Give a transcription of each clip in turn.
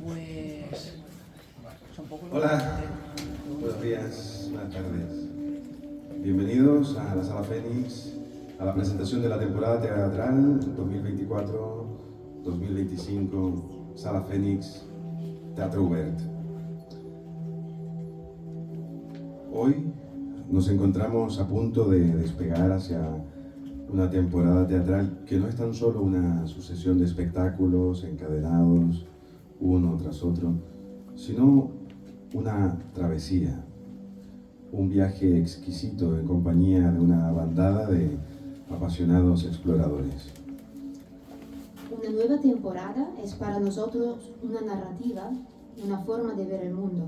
Pues son pocos. Hola, buenos días, buenas tardes. Bienvenidos a la Sala Fénix, a la presentación de la temporada teatral 2024-2025, Sala Fénix, Teatro Obert. Hoy nos encontramos a punto de despegar hacia una temporada teatral que no es tan solo una sucesión de espectáculos encadenados uno tras otro, sino una travesía, un viaje exquisito en compañía de una bandada de apasionados exploradores. Una nueva temporada es para nosotros una narrativa, una forma de ver el mundo.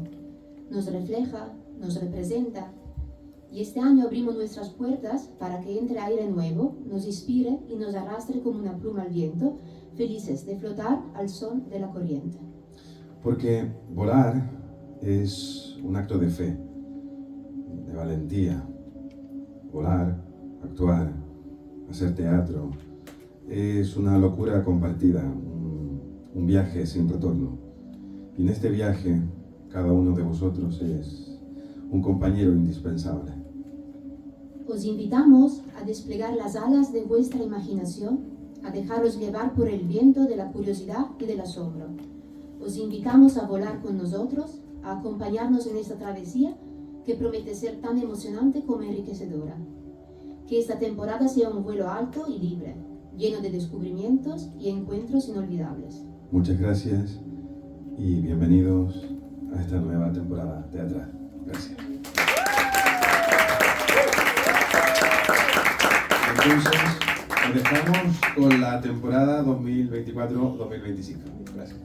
Nos refleja, nos representa, y este año abrimos nuestras puertas para que entre aire nuevo, nos inspire y nos arrastre como una pluma al viento, felices de flotar al son de la corriente. Porque volar es un acto de fe, de valentía. Volar, actuar, hacer teatro, es una locura compartida, un viaje sin retorno. Y en este viaje, cada uno de vosotros es un compañero indispensable. Os invitamos a desplegar las alas de vuestra imaginación, a dejaros llevar por el viento de la curiosidad y del asombro. Os invitamos a volar con nosotros, a acompañarnos en esta travesía que promete ser tan emocionante como enriquecedora. Que esta temporada sea un vuelo alto y libre, lleno de descubrimientos y encuentros inolvidables. Muchas gracias y bienvenidos a esta nueva temporada teatral. Gracias. Entonces, empezamos con la temporada 2024-2025. Gracias.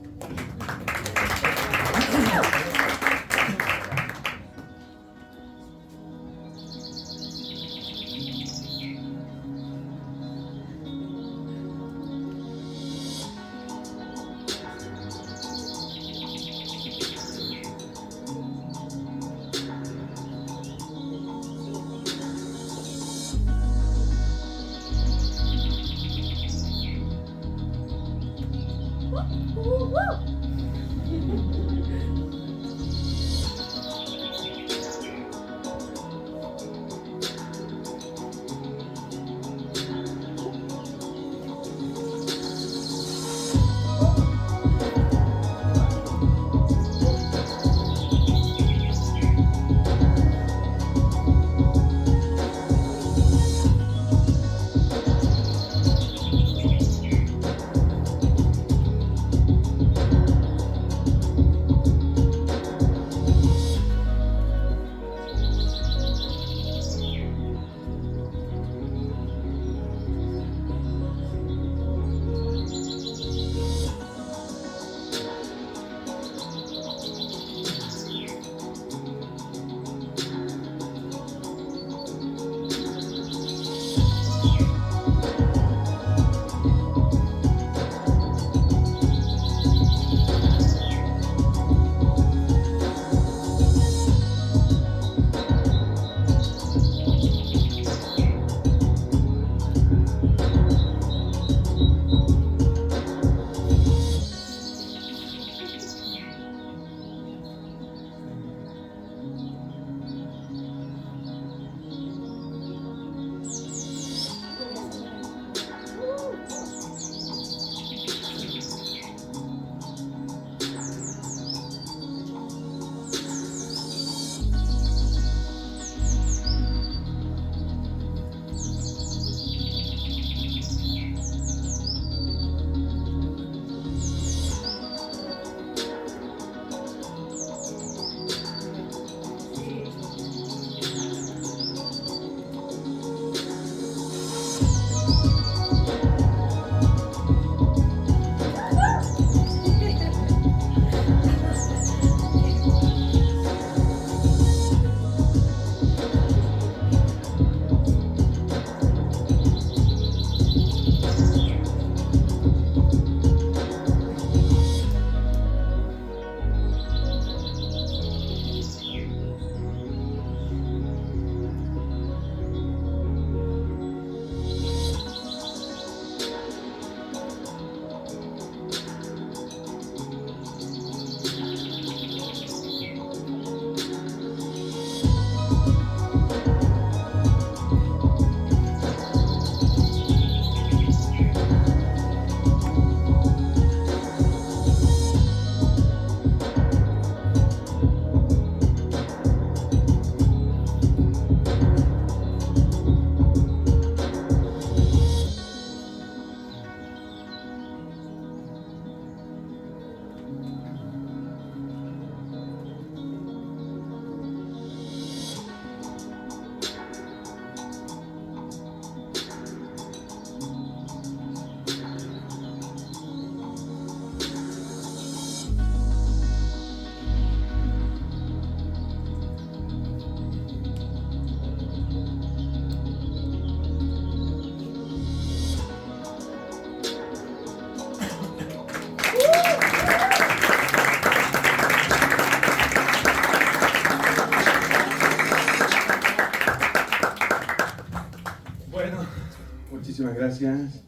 muchísimas gracias.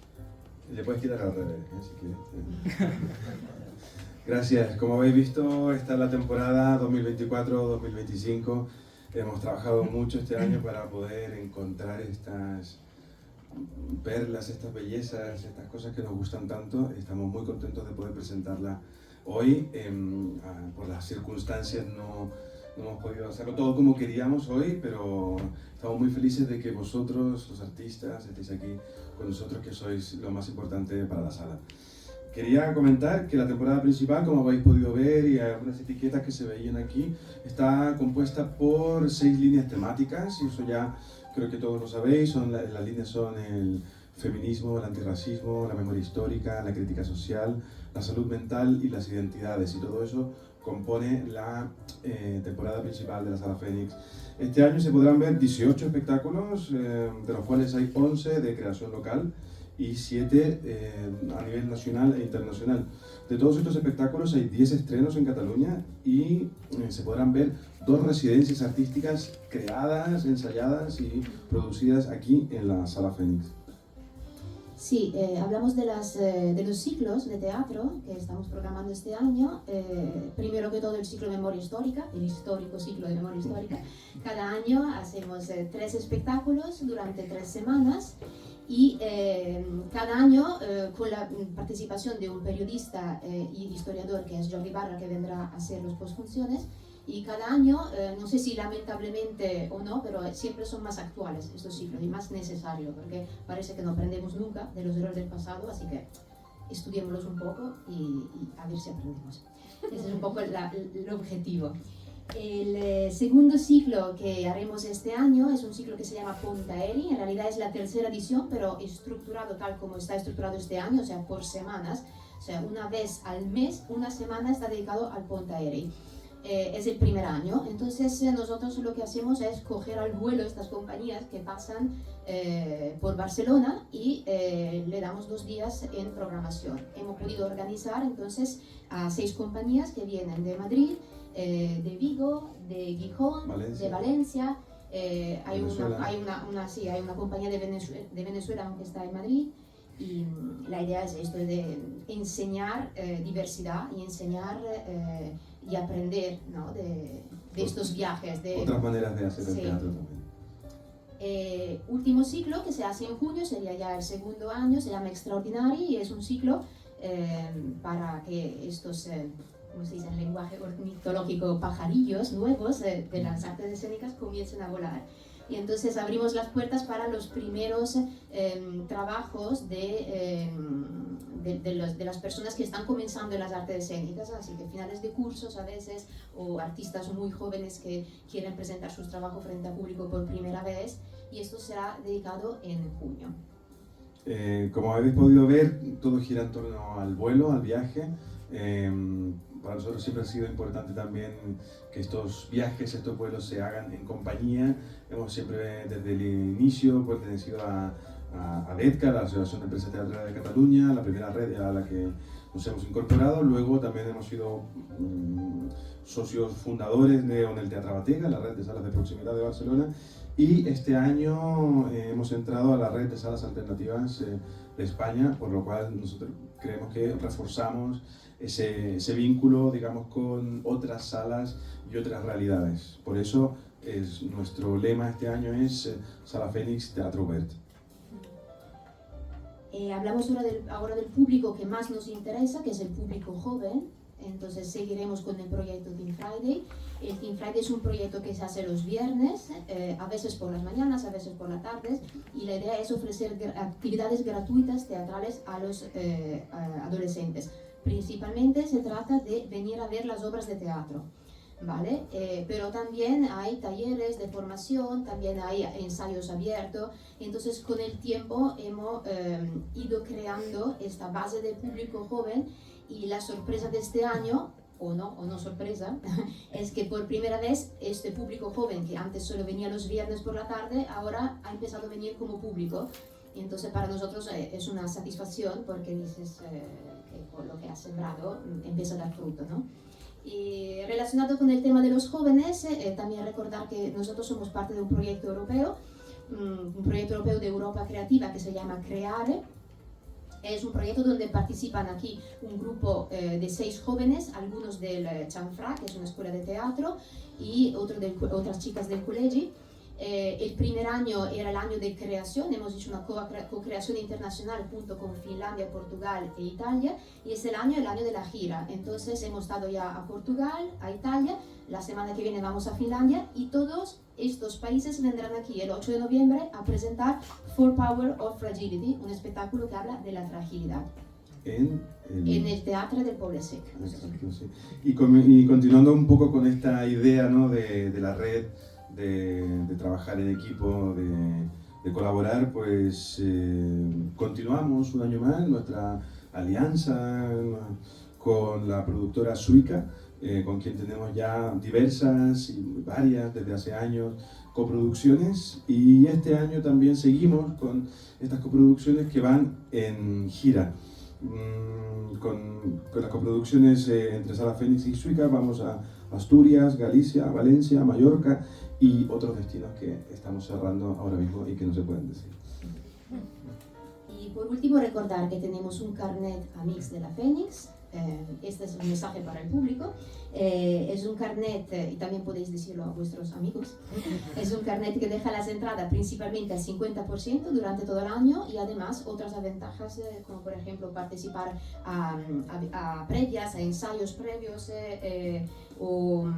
Le puedes quitar al revés, si quieres. Gracias. Como habéis visto, esta es la temporada 2024-2025. Hemos trabajado mucho este año para poder encontrar estas perlas, estas bellezas, estas cosas que nos gustan tanto. Estamos muy contentos de poder presentarla hoy. Por las circunstancias no hemos podido hacerlo todo como queríamos hoy, pero estamos muy felices de que vosotros, los artistas, estéis aquí con nosotros, que sois lo más importante para la sala. Quería comentar que la temporada principal, como habéis podido ver, y algunas etiquetas que se veían aquí, está compuesta por 6 líneas temáticas, y eso ya creo que todos lo sabéis. Las líneas son el feminismo, el antirracismo, la memoria histórica, la crítica social, la salud mental y las identidades, y todo eso compone la temporada principal de la Sala Fénix. Este año se podrán ver 18 espectáculos, de los cuales hay 11 de creación local y 7 a nivel nacional e internacional. De todos estos espectáculos hay 10 estrenos en Cataluña y se podrán ver 2 residencias artísticas creadas, ensayadas y producidas aquí en la Sala Fénix. Sí, hablamos de los ciclos de teatro que estamos programando este año. Primero que todo, el ciclo de memoria histórica, el histórico ciclo de memoria histórica. Cada año hacemos 3 espectáculos durante 3 semanas y cada año con la participación de un periodista y historiador que es Jordi Barra, que vendrá a hacer las postfunciones. Y cada año, no sé si lamentablemente o no, pero siempre son más actuales estos ciclos y más necesarios, porque parece que no aprendemos nunca de los errores del pasado, así que estudiémoslos un poco y a ver si aprendemos. Ese es un poco el objetivo. El segundo ciclo que haremos este año es un ciclo que se llama Pontaeri. En realidad es la 3ª edición, pero estructurado tal como está estructurado este año, o sea, por semanas. O sea, una vez al mes, una semana está dedicado al Pontaeri. Es el primer año, entonces nosotros lo que hacemos es coger al vuelo estas compañías que pasan por Barcelona y le damos 2 días en programación. Hemos podido organizar entonces a 6 compañías que vienen de Madrid, de Vigo, de Gijón, de Valencia. Hay una compañía de Venezuela que está en Madrid. Y la idea es esto, de enseñar diversidad y enseñar y aprender, ¿no? de estos viajes. Otras maneras de hacer el teatro también. Último ciclo que se hace en junio, sería ya el segundo año, se llama Extraordinary y es un ciclo para que estos, como se dice en lenguaje ornitológico, pajarillos nuevos de las artes escénicas comiencen a volar. Y entonces abrimos las puertas para los primeros trabajos de las personas que están comenzando en las artes escénicas, así que finales de cursos a veces, o artistas muy jóvenes que quieren presentar sus trabajos frente a público por primera vez, y esto será dedicado en junio. Como habéis podido ver, todo gira en torno al vuelo, al viaje. Para nosotros siempre ha sido importante también que estos viajes, estos vuelos se hagan en compañía. Hemos siempre desde el inicio pertenecido a ADETCA, la Asociación de Empresas Teatrales de Cataluña, la primera red a la que nos hemos incorporado. Luego también hemos sido socios fundadores de ONEL Teatre Batega, la red de salas de proximidad de Barcelona. Y este año hemos entrado a la red de salas alternativas de España, por lo cual nosotros creemos que reforzamos ese vínculo, digamos, con otras salas y otras realidades. Por eso nuestro lema este año es Sala Fénix, Teatro Obert. Hablamos ahora del público que más nos interesa, que es el público joven. Entonces seguiremos con el proyecto Teen Friday. El Teen Friday es un proyecto que se hace los viernes, a veces por las mañanas, a veces por las tardes, y la idea es ofrecer actividades gratuitas teatrales a los adolescentes. Principalmente se trata de venir a ver las obras de teatro, ¿vale? Pero también hay talleres de formación, también hay ensayos abiertos. Entonces con el tiempo hemos ido creando esta base de público joven, y la sorpresa de este año, o no sorpresa, es que por primera vez este público joven, que antes solo venía los viernes por la tarde, ahora ha empezado a venir como público. Y entonces para nosotros es una satisfacción, porque dices que por lo que has sembrado empieza a dar fruto, ¿no? Y relacionado con el tema de los jóvenes, también recordar que nosotros somos parte de un proyecto europeo un proyecto europeo de Europa Creativa que se llama Creare. Es un proyecto donde participan aquí un grupo de 6 jóvenes, algunos del Chanfra, que es una escuela de teatro, y otras chicas del colegio. El primer año era el año de creación, hemos hecho una co-creación internacional junto con Finlandia, Portugal e Italia, y es el año de la gira. Entonces hemos estado ya a Portugal, a Italia, la semana que viene vamos a Finlandia, y todos estos países vendrán aquí el 8 de noviembre a presentar For Power of Fragility, un espectáculo que habla de la fragilidad. En el Teatro del Poble Sec. Exacto, sí. Y continuando un poco con esta idea, ¿no?, de la red, de trabajar en equipo, de colaborar, pues continuamos un año más nuestra alianza con la productora Suica, con quien tenemos ya diversas y varias desde hace años coproducciones, y este año también seguimos con estas coproducciones que van en gira. Con las coproducciones entre Sala Fénix y Suica vamos a Asturias, Galicia, Valencia, Mallorca y otros destinos que estamos cerrando ahora mismo y que no se pueden decir. Y por último, recordar que tenemos un carnet Amix de la Fénix. Este es un mensaje para el público. Es un carnet, y también podéis decirlo a vuestros amigos, es un carnet que deja las entradas principalmente al 50% durante todo el año, y además otras ventajas como por ejemplo participar a previas, a ensayos previos o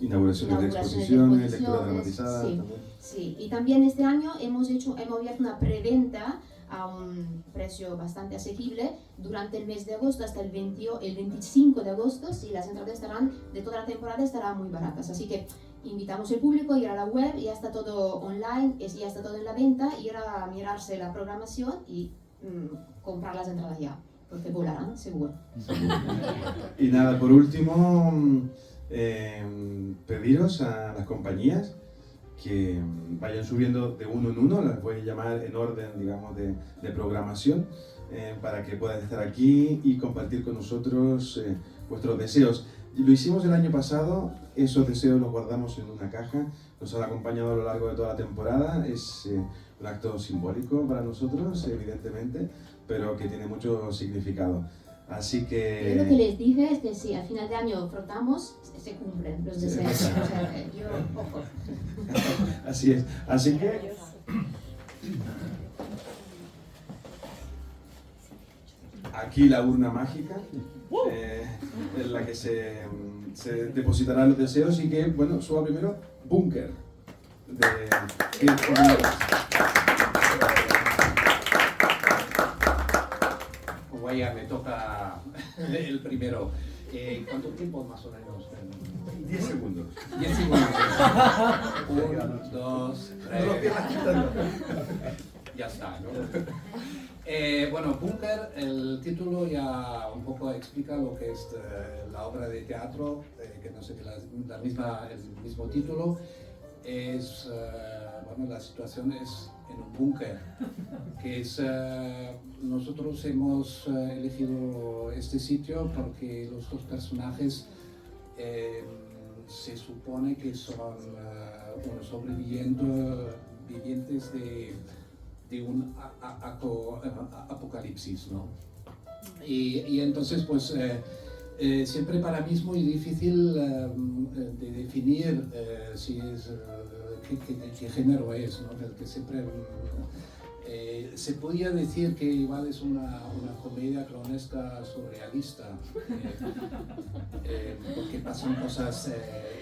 inauguraciones de exposiciones, lectura dramatizada. Sí, también. Sí, y también este año hemos abierto una preventa a un precio bastante asequible durante el mes de agosto hasta el 25 de agosto, y las entradas estarán de toda la temporada estarán muy baratas, así que invitamos al público a ir a la web, ya está todo online, ya está todo en la venta, ir a mirarse la programación y comprar las entradas ya, porque volarán seguro. Y nada, por último, pediros a las compañías que vayan subiendo de uno en uno, las voy a llamar en orden, digamos, de programación, para que puedan estar aquí y compartir con nosotros vuestros deseos. Lo hicimos el año pasado, esos deseos los guardamos en una caja, nos han acompañado a lo largo de toda la temporada, es un acto simbólico para nosotros, evidentemente, pero que tiene mucho significado. Así que... Yo lo que les dije es que si al final de año frotamos, se cumplen los deseos. Sí. O sea, ojo. Así es. Así que... Aquí la urna mágica, en la que se depositarán los deseos, y que, bueno, suba primero Búnker. Vaya, me toca el primero. ¿Cuánto tiempo más o menos? 10 segundos. 10 segundos. 1, 2, 3. Ya está, ¿no? Bueno, Búnker, el título ya un poco explica lo que es la obra de teatro, que no sé, que el mismo título. Es, bueno, la situación es en un búnker, que es, nosotros hemos elegido este sitio porque los dos personajes se supone que son unos sobrevivientes de un apocalipsis, ¿no? Y entonces, pues, siempre para mí es muy difícil de definir si es, qué género es, ¿no? Que siempre se podía decir que igual es una comedia clonesca surrealista, porque pasan cosas,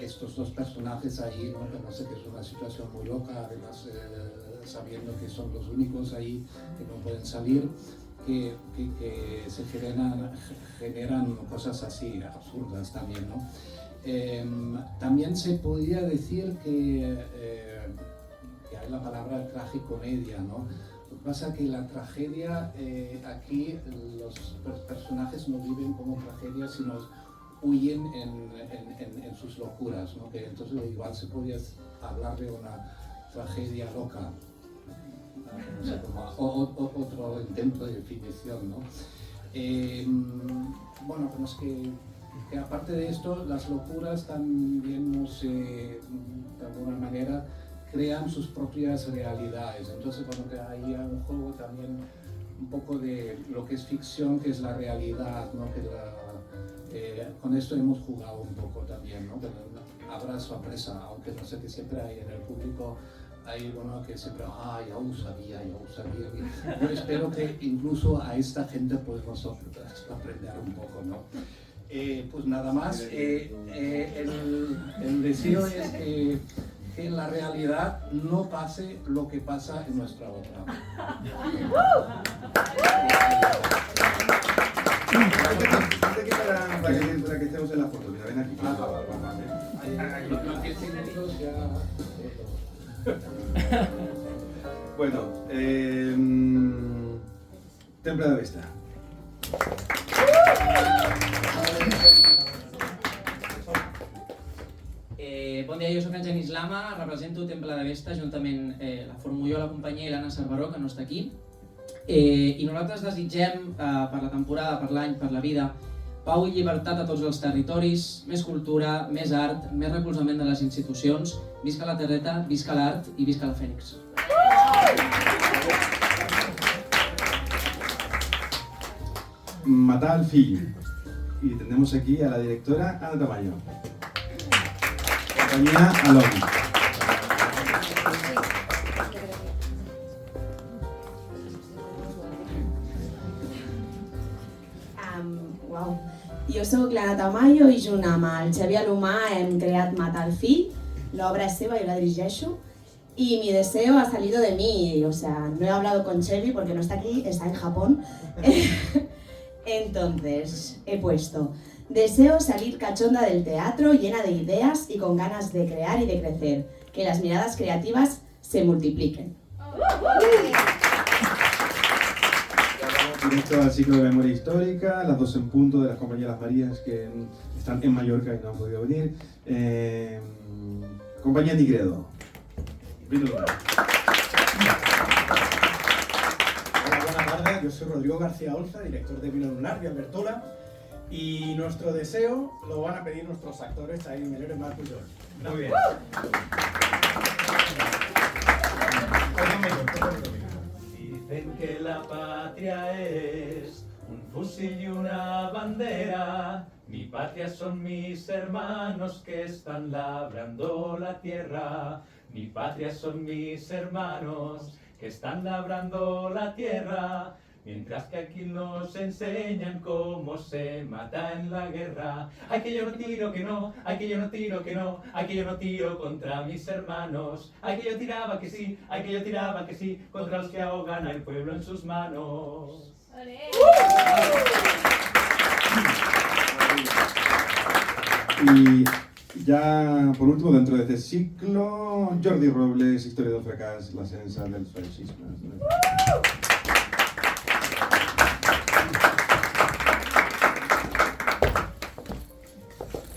estos dos personajes ahí, ¿no? Que no sé, que es una situación muy loca, además sabiendo que son los únicos ahí que no pueden salir, que se generan cosas así absurdas también, ¿no? También se podría decir que hay la palabra tragicomedia, ¿no? Lo que pasa es que la tragedia, aquí los personajes no viven como tragedia, sino huyen en sus locuras, ¿no? Que entonces igual se podría hablar de una tragedia loca, no sé, como otro intento de definición, ¿no? Bueno, pues que aparte de esto, las locuras también, no sé, de alguna manera crean sus propias realidades. Entonces, bueno, que hay un juego también un poco de lo que es ficción, que es la realidad, ¿no? Con esto hemos jugado un poco también, ¿no? Que habrá sorpresa, aunque no sé, que siempre hay en el público, hay uno que siempre, ya lo sabía. Yo espero que incluso a esta gente podemos aprender un poco, ¿no? Pues nada más, el deseo es que en la realidad no pase lo que pasa en nuestra obra. Para que estemos en la foto, mira, ven aquí. Los 10 minutos ya... Bueno, Temple de Vesta. Bon dia, jo soc en Genís Lama, represento Temple de Vesta, juntament la formo jo, la companyia i l'Anna Cerveró, que no està aquí. I nosaltres desitgem per la temporada, per l'any, per la vida, pau i llibertat a tots els territoris, més cultura, més art, més recolzament de les institucions, visca la terreta, visca l'art i visca la Fènix. Matar al fill. Y tenemos aquí a la directora Ana Tamayo. Compañía Alon. Uau. Jo soc l'Anna Tamayo i junt amb el Xavier Alomà hem creat Matar al fill. L'obra és seva, jo la dirigeixo. Y mi deseo ha salido de mí, o sea, no he hablado con Chevy porque no está aquí, está en Japón. Entonces, he puesto: deseo salir cachonda del teatro, llena de ideas y con ganas de crear y de crecer. Que las miradas creativas se multipliquen. Directo al ciclo de memoria histórica, las 2 en punto de las compañeras Marías que están en Mallorca y no han podido venir. Compañía Nigredo. Hola, buenas tardes. Yo soy Rodrigo García Olza, director de Vino Lunar de Albertola. Y nuestro deseo lo van a pedir nuestros actores Xavi Melero y Marco Llor. Muy bien. Dicen que la patria es un fusil y una bandera. Mi patria son mis hermanos que están labrando la tierra. Mi patria son mis hermanos que están labrando la tierra. Mientras que aquí nos enseñan cómo se mata en la guerra. Ay, que yo no tiro, que no, ay, que yo no tiro, que no, ay, que yo no tiro contra mis hermanos. Ay, que yo tiraba que sí, ay, que yo tiraba que sí, contra los que ahogan al pueblo en sus manos. Y ya por último, dentro de este ciclo, Jordi Robles, Historia del fracàs, l'ascens del feixisme.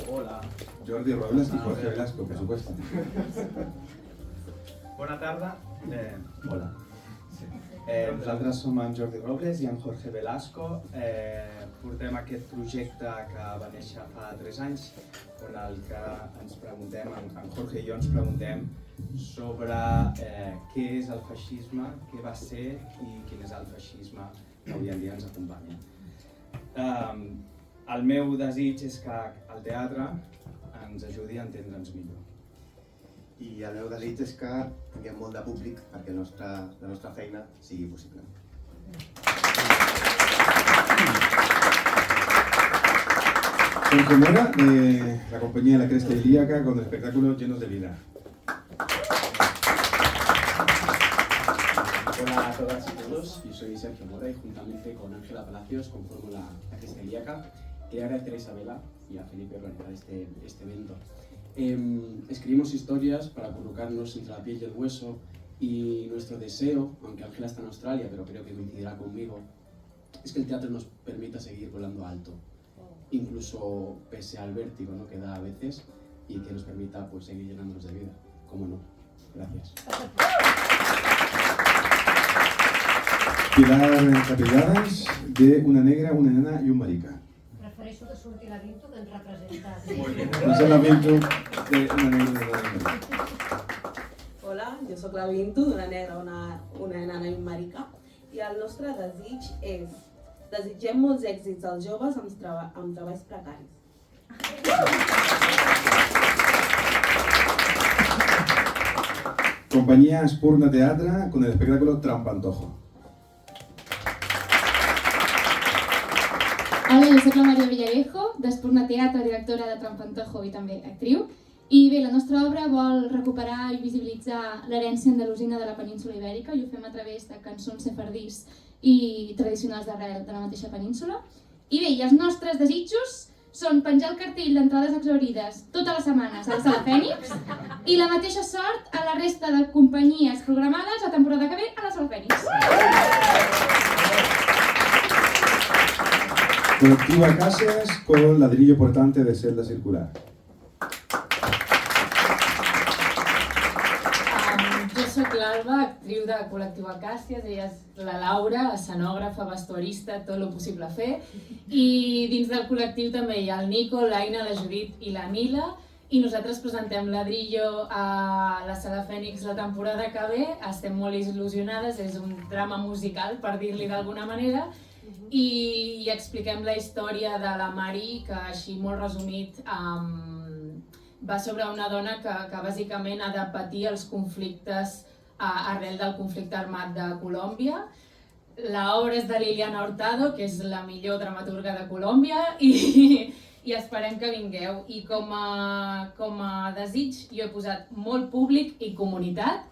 Hola. Jordi Robles y Jorge Velasco, por supuesto. Bona tarda. Hola. Sí. Nosaltres som en Jordi Robles i en Jorge Velasco. Portem aquest projecte que va néixer fa 3 anys, on el que ens preguntem, en Jorge i jo ens preguntem sobre què és el feixisme, què va ser i quin és el feixisme que avui en dia ens acompanya. El meu desig és que el teatre ens ajudi a entendre'ns millor. I el meu desig és que tinguem molt de públic perquè la nostra feina sigui possible. Jorge Mora, de la compañía La Cresta Ilíaca, con el espectáculo Llenos de Vida. Hola a todas y todos, yo soy Sergio Mora y juntamente con Ángela Palacios conformo la Cresta Ilíaca. Quería agradecer a Isabela y a Felipe por organizar este evento. Escribimos historias para colocarnos entre la piel y el hueso y nuestro deseo, aunque Ángela está en Australia, pero creo que coincidirá conmigo, es que el teatro nos permita seguir volando alto, incluso pese al vértigo, ¿no?, que da a veces, y que nos permita pues, seguir llenándonos de vida. ¿Cómo no? Gracias. Pilar Capelladas, de Una negra, una nena y un marica. Prefereixo que surti la Vinto que ens representa. No sé la Vinto de Una negra, una nena y un marica. Hola, jo sóc la Bintu, d'una negra, una nana imerica, i el nostre desig és: desitgem molts èxits als joves amb treballs precaris. Compañía Espurna Teatra con el espectáculo Trampantojo. Hola, jo soc la Maria Villarejo, d'Espurna Teatre, directora de Trampantojo i també actriu. I bé, la nostra obra vol recuperar i visibilitzar l'herència andalusina de la península Ibèrica i ho fem a través de cançons sefardís i tradicionals d'arrel de la mateixa península. I bé, i els nostres desitjos són penjar el cartell d'entrades exhaurides totes les setmanes a la Sala Fènix i la mateixa sort a la resta de companyies programades la temporada que ve a la Sala Fènix. Colectiva Casas con ladrillo portante de celda circular. Jo soc l'Alba, actriu de Col·lectiu Acàcies, ella és la Laura, escenògrafa, vestuarista, tot el possible a fer. I dins del col·lectiu també hi ha el Nico, l'Aina, la Judit i la Mila. I nosaltres presentem Ladrillo a la Sala Fènix la temporada que ve. Estem molt il·lusionades, és un drama musical, per dir-li d'alguna manera. I expliquem la història de la Mari, que així molt resumit va sobre una dona que bàsicament ha de patir els conflictes arrel del conflicte armat de Colòmbia. L'obra és de Liliana Hurtado, que és la millor dramaturga de Colòmbia, i esperem que vingueu. I com a desig jo he posat molt públic i comunitat.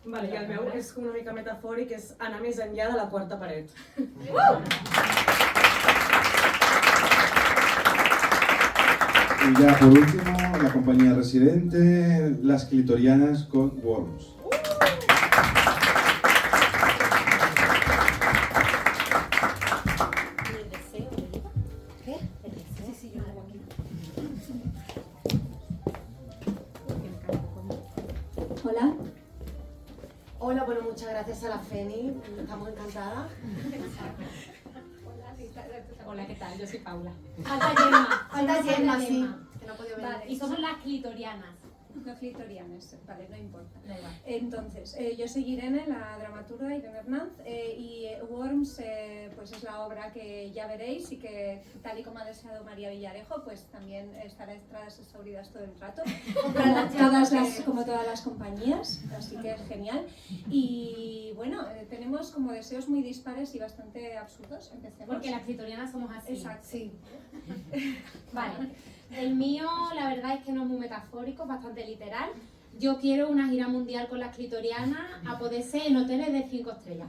Vale, i el meu és una mica metafòric, és anar més enllà de la quarta paret. Y ya por último, la compañía residente, Las Clitorianas con Worms. Hola. Hola, bueno, muchas gracias a la Feni, estamos encantadas. Hola, ¿qué tal? Yo soy Paula. Falta Gemma, sí. Que no ha podido venir. Vale, y somos las clitorianas. No clitorianas, vale, no importa. Da igual. Entonces, yo soy Irene, la dramaturga Irene Hernández, y Worms pues es la obra que ya veréis y que, tal y como ha deseado María Villarejo, pues también estará entradas exhauridas todo el rato, como todas las compañías, así que es genial. Y bueno, tenemos como deseos muy dispares y bastante absurdos. Empecemos. Porque las clitorianas somos así. Exacto. Sí. Vale. El mío, la verdad es que no es muy metafórico, es bastante literal. Yo quiero una gira mundial con las clitorianas, a poder ser en hoteles de 5 estrellas.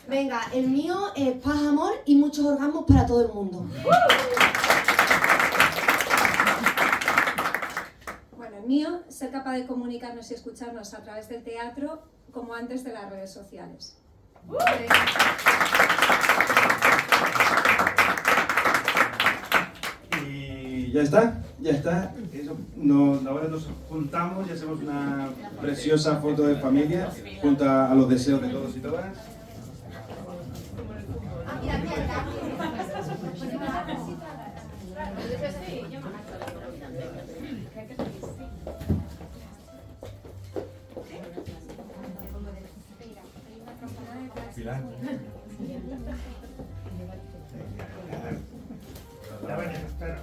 Venga, el mío es paz, amor y muchos orgasmos para todo el mundo. Bueno, el mío, ser capaz de comunicarnos y escucharnos a través del teatro como antes de las redes sociales. Y ya está. Eso, ahora nos juntamos y hacemos una preciosa foto de familia junto a los deseos de todos y todas. Pilar. Espera.